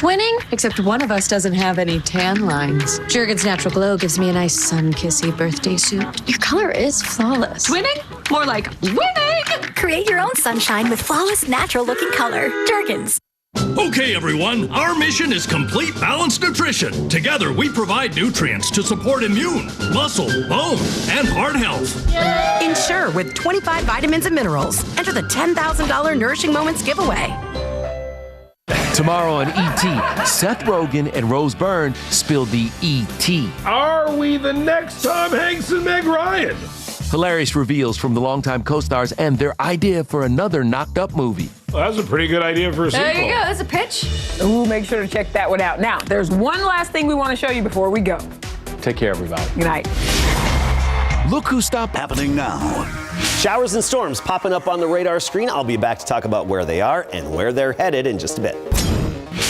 Twinning? Except one of us doesn't have any tan lines. Jergens Natural Glow gives me a nice sun-kissy birthday suit. Your color is flawless. Twinning? More like winning! Create your own sunshine with flawless, natural-looking color. Jergens. Okay, everyone, our mission is complete balanced nutrition. Together, we provide nutrients to support immune, muscle, bone, and heart health. Yay! Ensure with 25 vitamins and minerals. Enter the $10,000 Nourishing Moments giveaway. Tomorrow on E.T., Seth Rogen and Rose Byrne spill the E.T. Are we the next Tom Hanks and Meg Ryan? Hilarious reveals from the longtime co-stars and their idea for another knocked up movie. Well, that's a pretty good idea for a sequel. There you go. That's a pitch. Ooh, make sure to check that one out. Now, there's one last thing we want to show you before we go. Take care, everybody. Good night. Look who stopped. Happening now. Showers and storms popping up on the radar screen. I'll be back to talk about where they are and where they're headed in just a bit.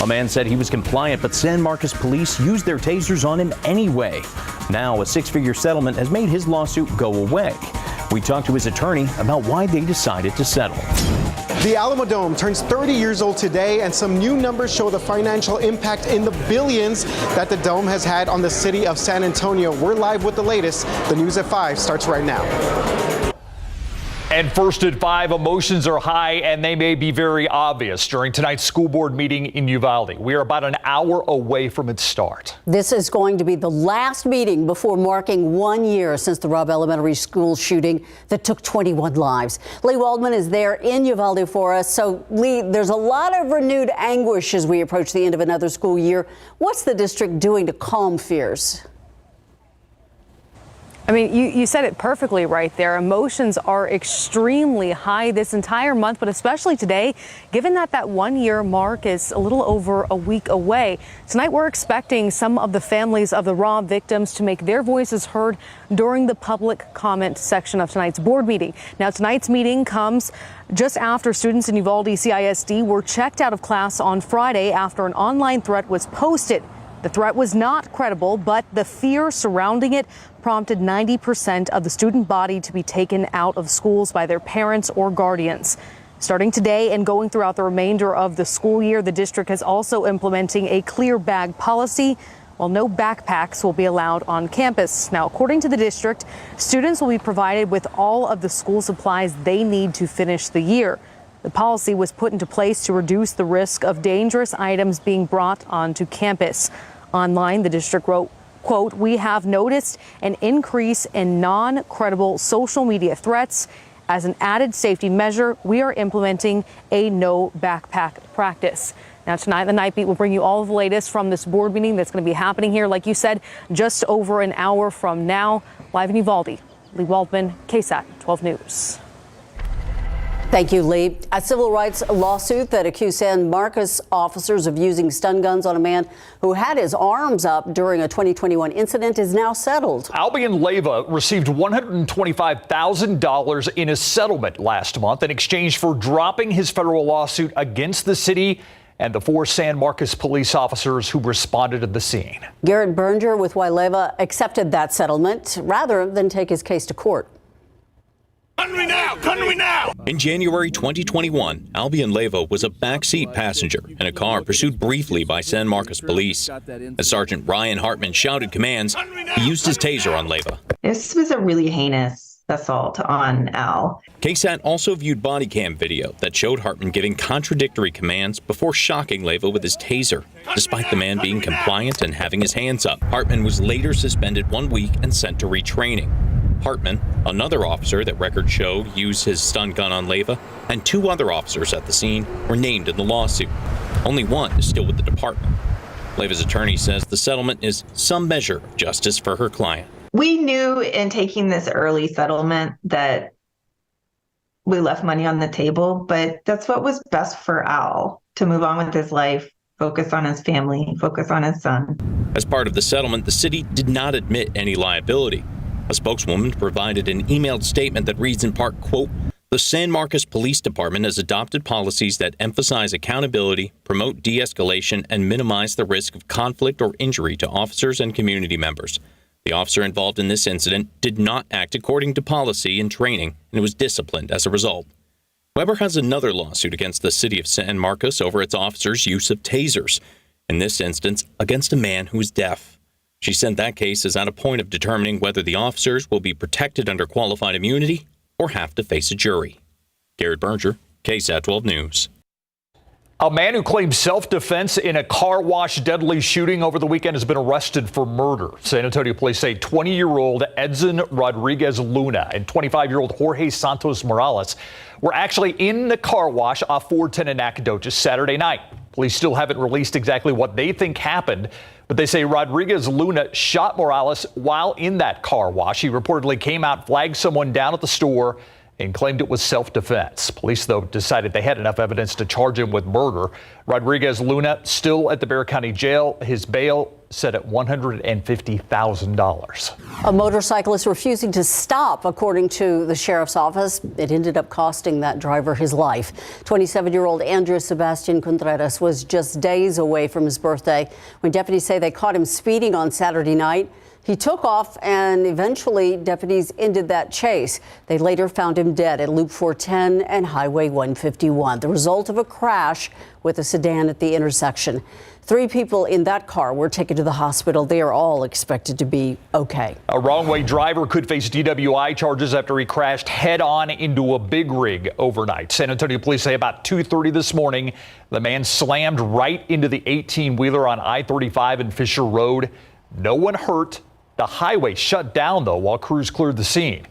A man said he was compliant, but San Marcos police used their tasers on him anyway. Now, a six-figure settlement has made his lawsuit go away. We talked to his attorney about why they decided to settle. The Alamo Dome turns 30 years old today, and some new numbers show the financial impact in the billions that the Dome has had on the city of San Antonio. We're live with the latest. The News at 5 starts right now. And first at 5, emotions are high and they may be very obvious during tonight's school board meeting in Uvalde. We are about an hour away from its start. This is going to be the last meeting before marking 1 year since the Robb Elementary School shooting that took 21 lives. Lee Waldman is there in Uvalde for us. So, Lee, there's a lot of renewed anguish as we approach the end of another school year. What's the district doing to calm fears? I mean, you said it perfectly right there. Emotions are extremely high this entire month, but especially today, given that that 1 year mark is a little over a week away. Tonight, we're expecting some of the families of the Robb victims to make their voices heard during the public comment section of tonight's board meeting. Now, tonight's meeting comes just after students in Uvalde CISD were checked out of class on Friday after an online threat was posted. The threat was not credible, but the fear surrounding it prompted 90% of the student body to be taken out of schools by their parents or guardians. Starting today and going throughout the remainder of the school year, the district is also implementing a clear bag policy, while no backpacks will be allowed on campus. Now, according to the district, students will be provided with all of the school supplies they need to finish the year. The policy was put into place to reduce the risk of dangerous items being brought onto campus. Online, the district wrote, quote, "We have noticed an increase in non-credible social media threats. As an added safety measure, we are implementing a no backpack practice." Now, tonight, the Night Beat will bring you all of the latest from this board meeting that's going to be happening here, like you said, just over an hour from now. Live in Uvalde, Lee Waldman, KSAT 12 News. Thank you, Lee. A civil rights lawsuit that accused San Marcos officers of using stun guns on a man who had his arms up during a 2021 incident is now settled. Albion Leyva received $125,000 in a settlement last month in exchange for dropping his federal lawsuit against the city and the 4 San Marcos police officers who responded to the scene. Garrett Berger with why Leyva accepted that settlement rather than take his case to court. In January 2021, Albion Leyva was a backseat passenger in a car pursued briefly by San Marcos police. As Sergeant Ryan Hartman shouted commands, he used his taser on Leyva. This was a really heinous assault on Al. KSAT also viewed body cam video that showed Hartman giving contradictory commands before shocking Leyva with his taser. Despite the man being compliant and having his hands up, Hartman was later suspended 1 week and sent to retraining. Hartman, another officer that records show used his stun gun on Leyva, and 2 other officers at the scene were named in the lawsuit. Only one is still with the department. Leyva's attorney says the settlement is some measure of justice for her client. We knew in taking this early settlement that we left money on the table, but that's what was best for Al, to move on with his life, focus on his family, focus on his son. As part of the settlement, the city did not admit any liability. A spokeswoman provided an emailed statement that reads in part, quote, "The San Marcos Police Department has adopted policies that emphasize accountability, promote de-escalation, and minimize the risk of conflict or injury to officers and community members. The officer involved in this incident did not act according to policy and training and was disciplined as a result." Weber has another lawsuit against the city of San Marcos over its officers' use of tasers. in this instance against a man who is deaf. She sent that case as at a point of determining whether the officers will be protected under qualified immunity or have to face a jury. Garrett Berger, KSAT 12 News. A man who claimed self-defense in a car wash deadly shooting over the weekend has been arrested for murder. San Antonio police say 20-year-old Edson Rodriguez Luna and 25-year-old Jorge Santos Morales were actually in the car wash off 410 in Nacogdoches Saturday night. Police still haven't released exactly what they think happened, but they say Rodriguez Luna shot Morales while in that car wash. He reportedly came out, flagged someone down at the store, and claimed it was self-defense. Police, though, decided they had enough evidence to charge him with murder. Rodriguez Luna still at the Bexar County Jail. His bail set at $150,000. A motorcyclist refusing to stop, according to the sheriff's office. It ended up costing that driver his life. 27-year-old Andrew Sebastian Contreras was just days away from his birthday when deputies say they caught him speeding on Saturday night. He took off, and eventually deputies ended that chase. They later found him dead at Loop 410 and Highway 151, the result of a crash with a sedan at the intersection. 3 people in that car were taken to the hospital. They are all expected to be okay. A wrong-way driver could face DWI charges after he crashed head-on into a big rig overnight. San Antonio police say about 2:30 this morning, the man slammed right into the 18-wheeler on I-35 and Fisher Road. No one hurt. The highway shut down, though, while crews cleared the scene.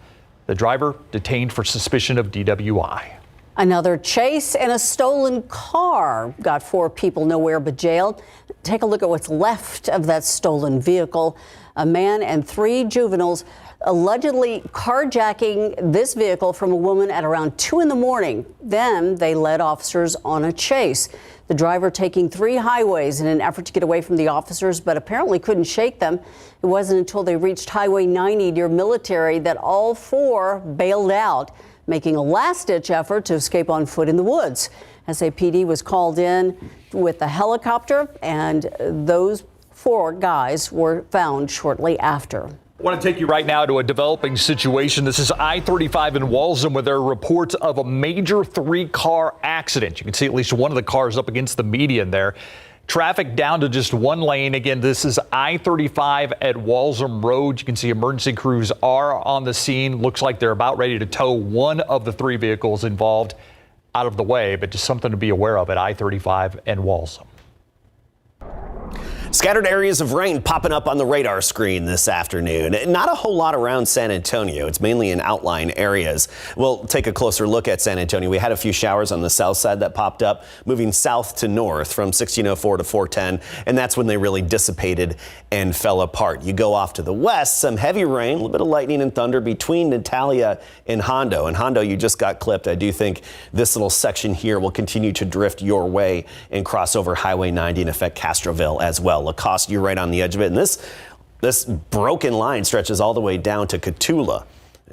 The driver detained for suspicion of DWI. Another chase and a stolen car got 4 people nowhere but jailed. Take a look at what's left of that stolen vehicle. A man and 3 juveniles allegedly carjacking this vehicle from a woman at around 2 in the morning. Then they led officers on a chase. The driver taking 3 highways in an effort to get away from the officers, but apparently couldn't shake them. It wasn't until they reached Highway 90 near Military that all 4 bailed out, making a last-ditch effort to escape on foot in the woods. SAPD was called in with a helicopter, and those 4 guys were found shortly after. I want to take you right now to a developing situation. This is I-35 in Walsham, where there are reports of a major 3-car accident. You can see at least one of the cars up against the median there. Traffic down to just 1 lane. Again, this is I-35 at Walsham Road. You can see emergency crews are on the scene. Looks like they're about ready to tow one of the 3 vehicles involved out of the way, but just something to be aware of at I-35 and Walsham. Scattered areas of rain popping up on the radar screen this afternoon. Not a whole lot around San Antonio. It's mainly in outlying areas. We'll take a closer look at San Antonio. We had a few showers on the south side that popped up, moving south to north from 1604 to 410, and that's when they really dissipated and fell apart. You go off to the west, some heavy rain, a little bit of lightning and thunder between Natalia and Hondo. And Hondo, you just got clipped. I do think this little section here will continue to drift your way and cross over Highway 90 and affect Castroville as well. Lacoste, you're right on the edge of it. And this broken line stretches all the way down to Cotulla.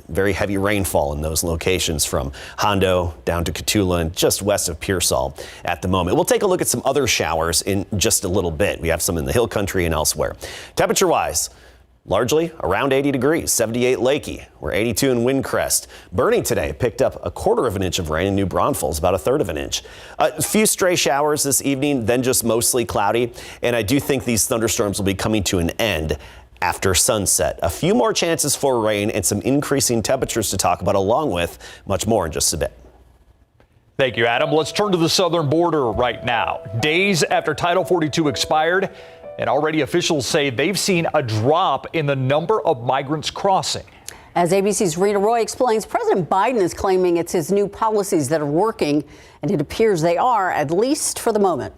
Very heavy rainfall in those locations from Hondo down to Cotulla and just west of Pearsall at the moment. We'll take a look at some other showers in just a little bit. We have some in the hill country and elsewhere. Temperature-wise, largely around 80 degrees, 78 Lakey. We're 82 in Windcrest. Burning today picked up 1/4 inch of rain in New Braunfels, about 1/3 inch. A few stray showers this evening, then just mostly cloudy. And I do think these thunderstorms will be coming to an end after sunset. A few more chances for rain and some increasing temperatures to talk about, along with much more in just a bit. Thank you, Adam. Let's turn to the southern border right now. Days after Title 42 expired, and already officials say they've seen a drop in the number of migrants crossing. As ABC's Rita Roy explains, President Biden is claiming it's his new policies that are working, and it appears they are, at least for the moment.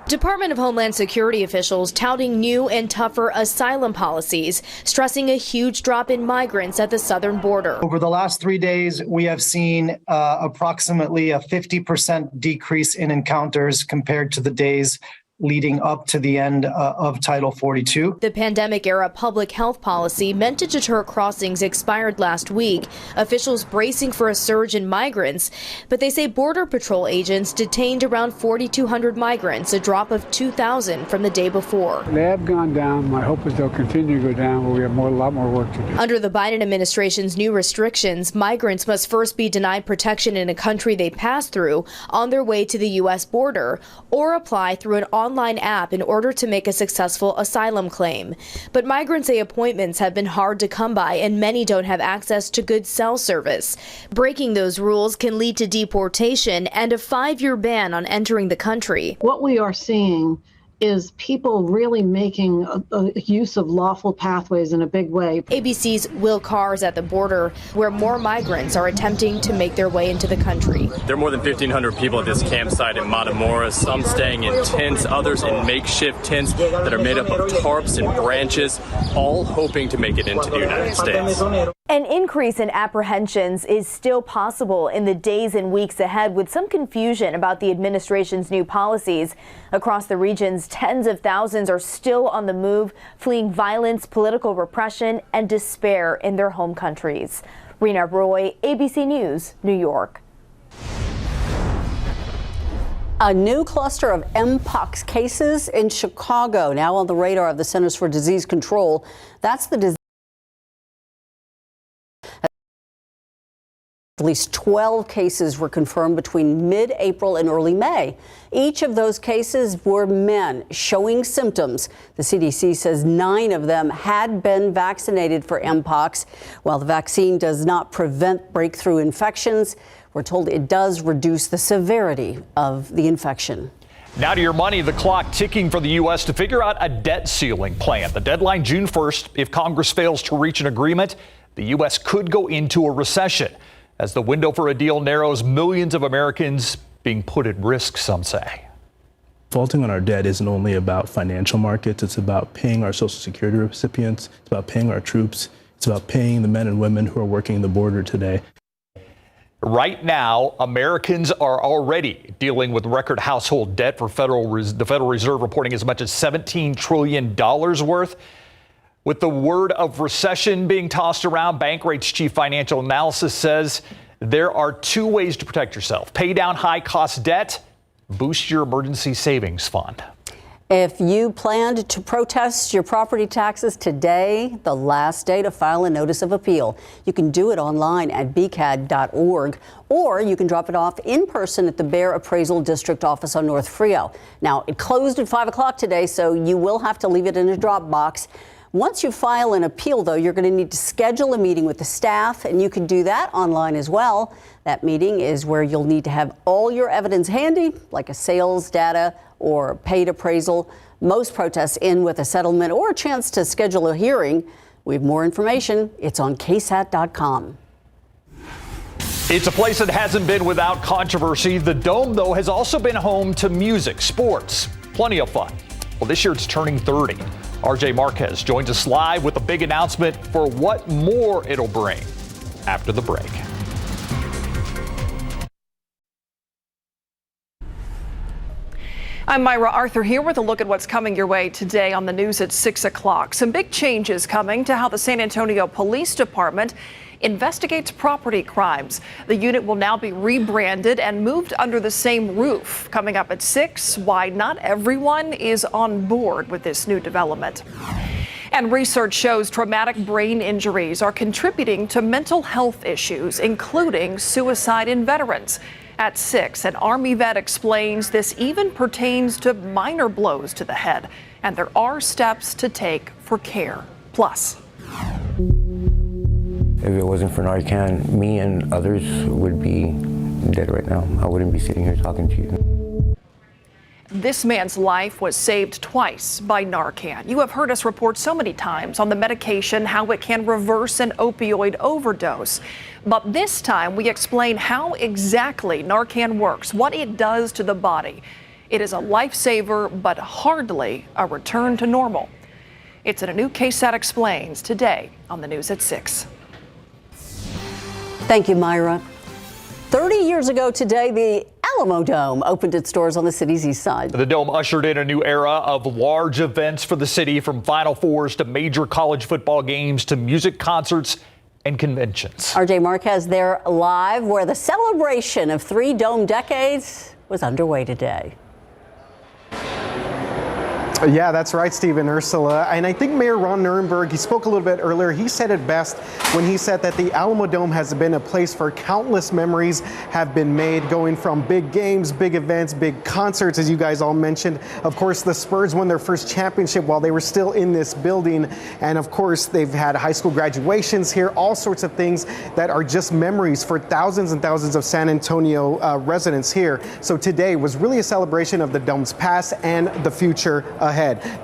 Department of Homeland Security officials touting new and tougher asylum policies, stressing a huge drop in migrants at the southern border. Over the last 3 days, we have seen approximately a 50% decrease in encounters compared to the days leading up to the end of Title 42. The pandemic-era public health policy meant to deter crossings expired last week, officials bracing for a surge in migrants. But they say Border Patrol agents detained around 4,200 migrants, a drop of 2,000 from the day before. They have gone down. My hope is they'll continue to go down, but we have a lot more work to do. Under the Biden administration's new restrictions, migrants must first be denied protection in a country they pass through on their way to the U.S. border or apply through an online app in order to make a successful asylum claim. But migrants say appointments have been hard to come by and many don't have access to good cell service. Breaking those rules can lead to deportation and a 5-year ban on entering the country. What we are seeing is people really making a use of lawful pathways in a big way. ABC's Will Carr is at the border where more migrants are attempting to make their way into the country. There are more than 1,500 people at this campsite in Matamoros, some staying in tents, others in makeshift tents that are made up of tarps and branches, all hoping to make it into the United States. An increase in apprehensions is still possible in the days and weeks ahead, with some confusion about the administration's new policies. Across the regions, tens of thousands are still on the move, fleeing violence, political repression, and despair in their home countries. Rena Roy, ABC News, New York. A new cluster of Mpox cases in Chicago, now on the radar of the Centers for Disease Control. That's the disease. At least 12 cases were confirmed between mid-April and early May. Each of those cases were men showing symptoms. The CDC says 9 of them had been vaccinated for Mpox. While the vaccine does not prevent breakthrough infections, we're told it does reduce the severity of the infection. Now to your money, the clock ticking for the U.S. to figure out a debt ceiling plan. The deadline June 1st. If Congress fails to reach an agreement, the U.S. could go into a recession. As the window for a deal narrows, millions of Americans being put at risk, some say. Defaulting on our debt isn't only about financial markets. It's about paying our Social Security recipients. It's about paying our troops. It's about paying the men and women who are working the border today. Right now, Americans are already dealing with record household debt for the Federal Reserve reporting as much as $17 trillion worth. With the word of recession being tossed around, Bankrate's chief financial analysis says there are 2 ways to protect yourself. Pay down high-cost debt, boost your emergency savings fund. If you planned to protest your property taxes today, the last day to file a notice of appeal. You can do it online at bcad.org, or you can drop it off in person at the Bear Appraisal District office on North Frio. Now, it closed at 5 o'clock today, so you will have to leave it in a drop box. Once you file an appeal, though, you're going to need to schedule a meeting with the staff, and you can do that online as well. That meeting is where you'll need to have all your evidence handy, like a sales data or paid appraisal. Most protests end with a settlement or a chance to schedule a hearing. We have more information. It's on KSAT.com. It's a place that hasn't been without controversy. The Dome, though, has also been home to music, sports, plenty of fun. Well, this year it's turning 30. RJ Marquez joins us live with a big announcement for what more it'll bring after the break. I'm Myra Arthur here with a look at what's coming your way today on the news at 6 o'clock. Some big changes coming to how the San Antonio Police Department investigates property crimes. The unit will now be rebranded and moved under the same roof. Coming up at 6, why not everyone is on board with this new development. And research shows traumatic brain injuries are contributing to mental health issues, including suicide in veterans. At 6, an Army vet explains this even pertains to minor blows to the head, and there are steps to take for care. Plus, if it wasn't for Narcan, me and others would be dead right now. I wouldn't be sitting here talking to you. this man's life was saved twice by Narcan. You have heard us report so many times on the medication, how it can reverse an opioid overdose. But this time we explain how exactly Narcan works, what it does to the body. It is a lifesaver, but hardly a return to normal. It's in a new KSAT Explains today on the news at 6. Thank you, Myra. 30 years ago today, the Alamo Dome opened its doors on the city's east side. The Dome ushered in a new era of large events for the city, from Final Fours to major college football games to music concerts and conventions. RJ Marquez there live, where the celebration of 3 Dome decades was underway today. Yeah, that's right, Stephen, Ursula. And I think Mayor Ron Nirenberg, he spoke a little bit earlier. He said it best when he said that the Alamo Dome has been a place where countless memories have been made, going from big games, big events, big concerts, as you guys all mentioned. Of course, the Spurs won their first championship while they were still in this building. And of course, they've had high school graduations here, all sorts of things that are just memories for thousands and thousands of San Antonio residents here. So today was really a celebration of the Dome's past and the future ahead.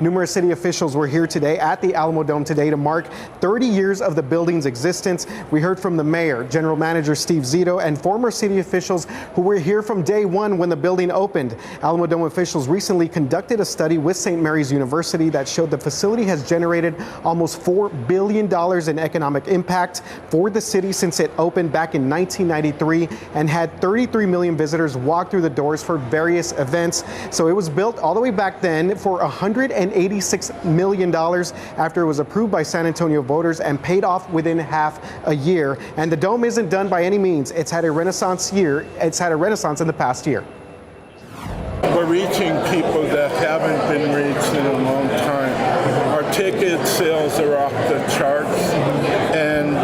Numerous city officials were here today at the Alamo Dome today to mark 30 years of the building's existence. We heard from the mayor, general manager Steve Zito, and former city officials who were here from day one when the building opened. Alamo Dome officials recently conducted a study with St. Mary's University that showed the facility has generated almost $4 billion in economic impact for the city since it opened back in 1993 and had 33 million visitors walk through the doors for various events. So it was built all the way back then for $186 million after it was approved by San Antonio voters and paid off within half a year. And the Dome isn't done by any means. It's had a renaissance in the past year. We're reaching people that haven't been reached in a long time. Our ticket sales are off the charts, and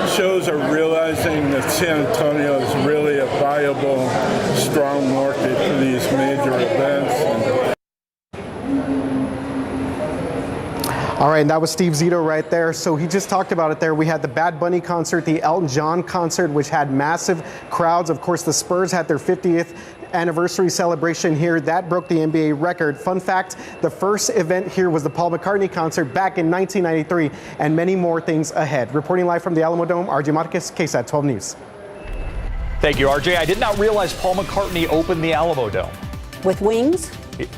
shows are realizing that San Antonio is really a viable, strong market for these major events. All right, and that was Steve Zito right there. So he just talked about it there. We had the Bad Bunny concert, the Elton John concert, which had massive crowds. Of course, the Spurs had their 50th anniversary celebration here. That broke the NBA record. Fun fact, the first event here was the Paul McCartney concert back in 1993, and many more things ahead. Reporting live from the Alamo Dome, RJ Marquez, KSAT 12 News. Thank you, RJ. I did not realize Paul McCartney opened the Alamo Dome. With wings?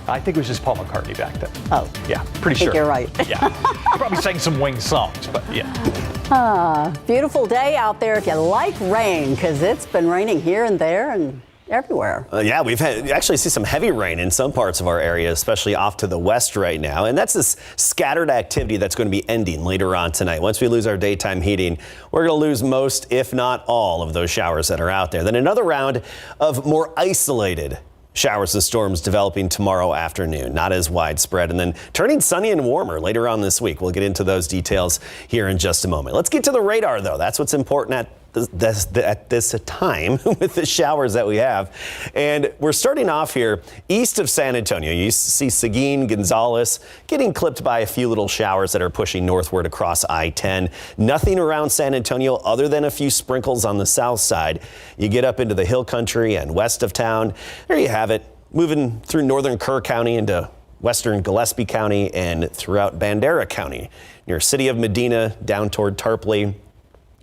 I think it was just Paul McCartney back then. Oh. Yeah, pretty sure. You're right. Yeah. He probably sang some Wings songs, but yeah. Beautiful day out there if you like rain, because it's been raining here and there and everywhere. Yeah, we've actually see some heavy rain in some parts of our area, especially off to the west right now. And that's this scattered activity that's going to be ending later on tonight. Once we lose our daytime heating, we're going to lose most, if not all, of those showers that are out there. Then another round of more isolated showers and storms developing tomorrow afternoon, not as widespread, and then turning sunny and warmer later on this week. We'll get into those details here in just a moment. Let's get to the radar, though. That's what's important at this time with the showers that we have. And we're starting off here east of San Antonio. You see Seguin, Gonzales getting clipped by a few little showers that are pushing northward across I-10. Nothing around San Antonio other than a few sprinkles on the south side. You get up into the hill country and west of town. There you have it. Moving through northern Kerr County into western Gillespie County and throughout Bandera County. Near City of Medina down toward Tarpley.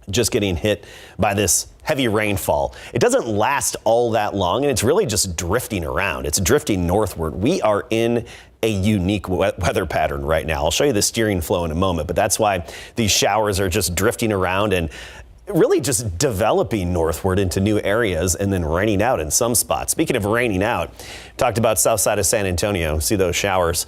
Just getting hit by this heavy rainfall. It doesn't last all that long, and it's really just drifting around. It's drifting northward. We are in a unique weather pattern right now. I'll show you the steering flow in a moment, but that's why these showers are just drifting around and really just developing northward into new areas and then raining out in some spots. Speaking of raining out, talked about south side of San Antonio. See those showers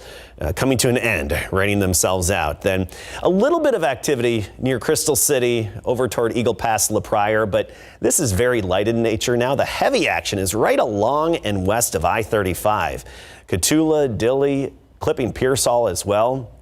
coming to an end, raining themselves out. Then a little bit of activity near Crystal City over toward Eagle Pass, La Pryor, but this is very light in nature now. The heavy action is right along and west of I-35. Cotulla, Dilley, clipping Pearsall as well.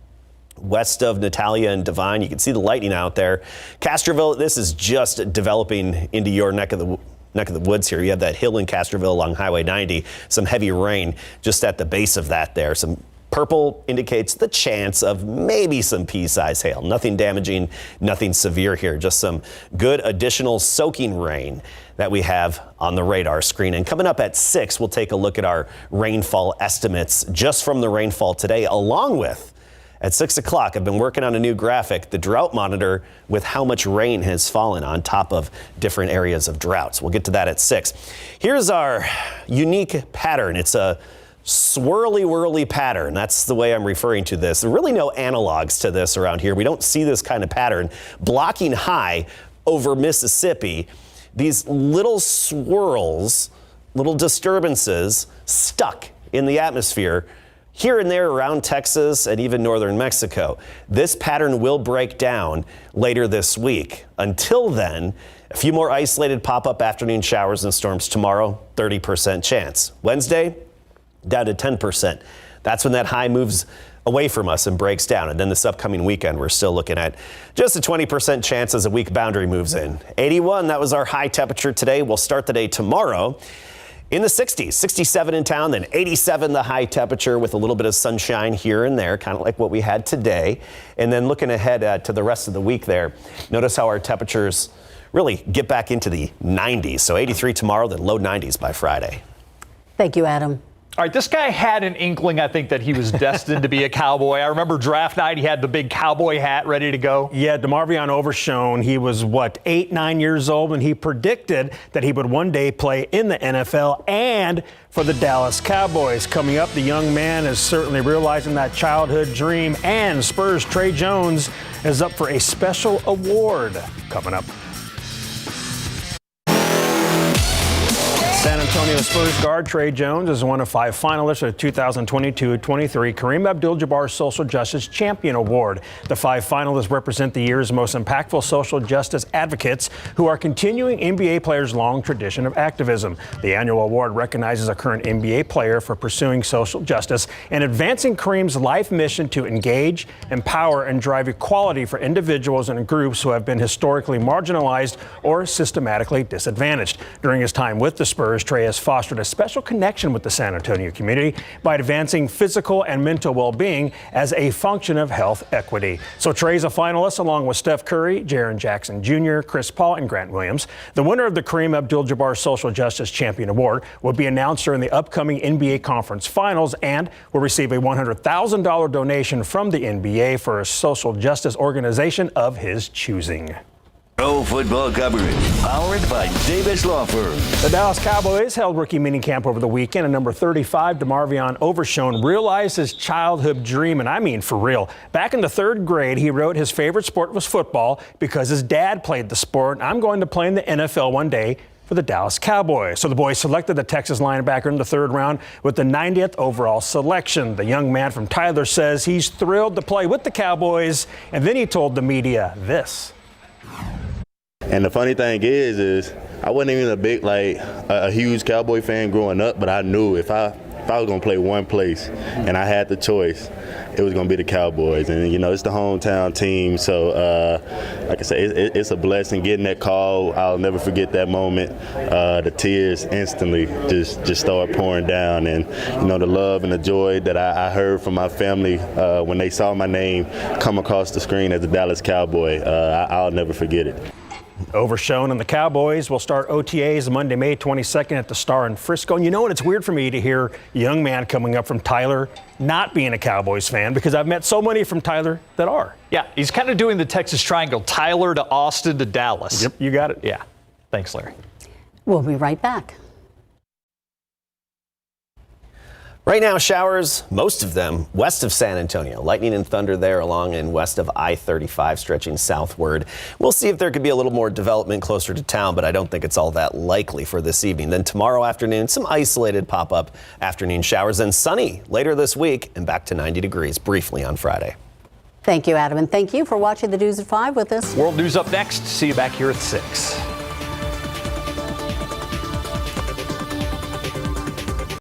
West of Natalia and Devine, you can see the lightning out there. Castroville, this is just developing into your neck of the woods here. You have that hill in Castroville along Highway 90. Some heavy rain just at the base of that there. Some purple indicates the chance of maybe some pea-sized hail. Nothing damaging, nothing severe here. Just some good additional soaking rain that we have on the radar screen. And coming up at 6, we'll take a look at our rainfall estimates just from the rainfall today, along with at 6 o'clock, I've been working on a new graphic, the drought monitor, with how much rain has fallen on top of different areas of droughts. We'll get to that at 6. Here's our unique pattern. It's a swirly-whirly pattern. That's the way I'm referring to this. There are really no analogs to this around here. We don't see this kind of pattern blocking high over Mississippi. These little swirls, little disturbances stuck in the atmosphere here and there around Texas and even northern Mexico. This pattern will break down later this week. Until then, a few more isolated pop-up afternoon showers and storms tomorrow, 30% chance. Wednesday, down to 10%. that's when that high moves away from us and breaks down. And then this upcoming weekend, we're still looking at just a 20% chance as a weak boundary moves in. 81, that was our high temperature today. We'll start the day tomorrow in the 60s, 67 in town, then 87 the high temperature with a little bit of sunshine here and there, kind of like what we had today. And then looking ahead to the rest of the week there, notice how our temperatures really get back into the 90s. So 83 tomorrow, then low 90s by Friday. Thank you, Adam. All right, this guy had an inkling, I think, that he was destined to be a Cowboy. I remember draft night, he had the big Cowboy hat ready to go. Yeah, DeMarvion Overshone, he was, 8-9 years old, and he predicted that he would one day play in the NFL and for the Dallas Cowboys. Coming up, the young man is certainly realizing that childhood dream, and Spurs' Trey Jones is up for a special award coming up. San Antonio Spurs guard Trey Jones is one of 5 finalists for the 2022-23 Kareem Abdul-Jabbar Social Justice Champion Award. The 5 finalists represent the year's most impactful social justice advocates who are continuing NBA players' long tradition of activism. The annual award recognizes a current NBA player for pursuing social justice and advancing Kareem's life mission to engage, empower, and drive equality for individuals and groups who have been historically marginalized or systematically disadvantaged. During his time with the Spurs, Trey has fostered a special connection with the San Antonio community by advancing physical and mental well-being as a function of health equity. So Trey's a finalist along with Steph Curry, Jaren Jackson Jr., Chris Paul, and Grant Williams. The winner of the Kareem Abdul-Jabbar Social Justice Champion Award will be announced during the upcoming NBA Conference Finals and will receive a $100,000 donation from the NBA for a social justice organization of his choosing. Pro football coverage, powered by Davis Law Firm. The Dallas Cowboys held rookie minicamp over the weekend, and number 35, DeMarvion Overshone, realized his childhood dream, and I mean for real. Back in the 3rd grade, he wrote his favorite sport was football because his dad played the sport. I'm going to play in the NFL one day for the Dallas Cowboys. So the boys selected the Texas linebacker in the 3rd round with the 90th overall selection. The young man from Tyler says he's thrilled to play with the Cowboys, and then he told the media this. And the funny thing is I wasn't even a huge Cowboy fan growing up, but I knew if I was going to play one place and I had the choice, it was going to be the Cowboys. And, it's the hometown team. So, like I say, it's a blessing getting that call. I'll never forget that moment. The tears instantly just start pouring down. And, the love and the joy that I heard from my family when they saw my name come across the screen as a Dallas Cowboy, I'll never forget it. Overshone and the Cowboys will start OTAs Monday, May 22nd at the Star in Frisco. And you know what? It's weird for me to hear a young man coming up from Tyler not being a Cowboys fan because I've met so many from Tyler that are. Yeah, he's kind of doing the Texas Triangle, Tyler to Austin to Dallas. Yep, you got it. Yeah. Thanks, Larry. We'll be right back. Right now, showers, most of them west of San Antonio. Lightning and thunder there along and west of I-35 stretching southward. We'll see if there could be a little more development closer to town, but I don't think it's all that likely for this evening. Then tomorrow afternoon, some isolated pop-up afternoon showers, and sunny later this week and back to 90 degrees briefly on Friday. Thank you, Adam, and thank you for watching the News at 5 with us. World News up next. See you back here at 6.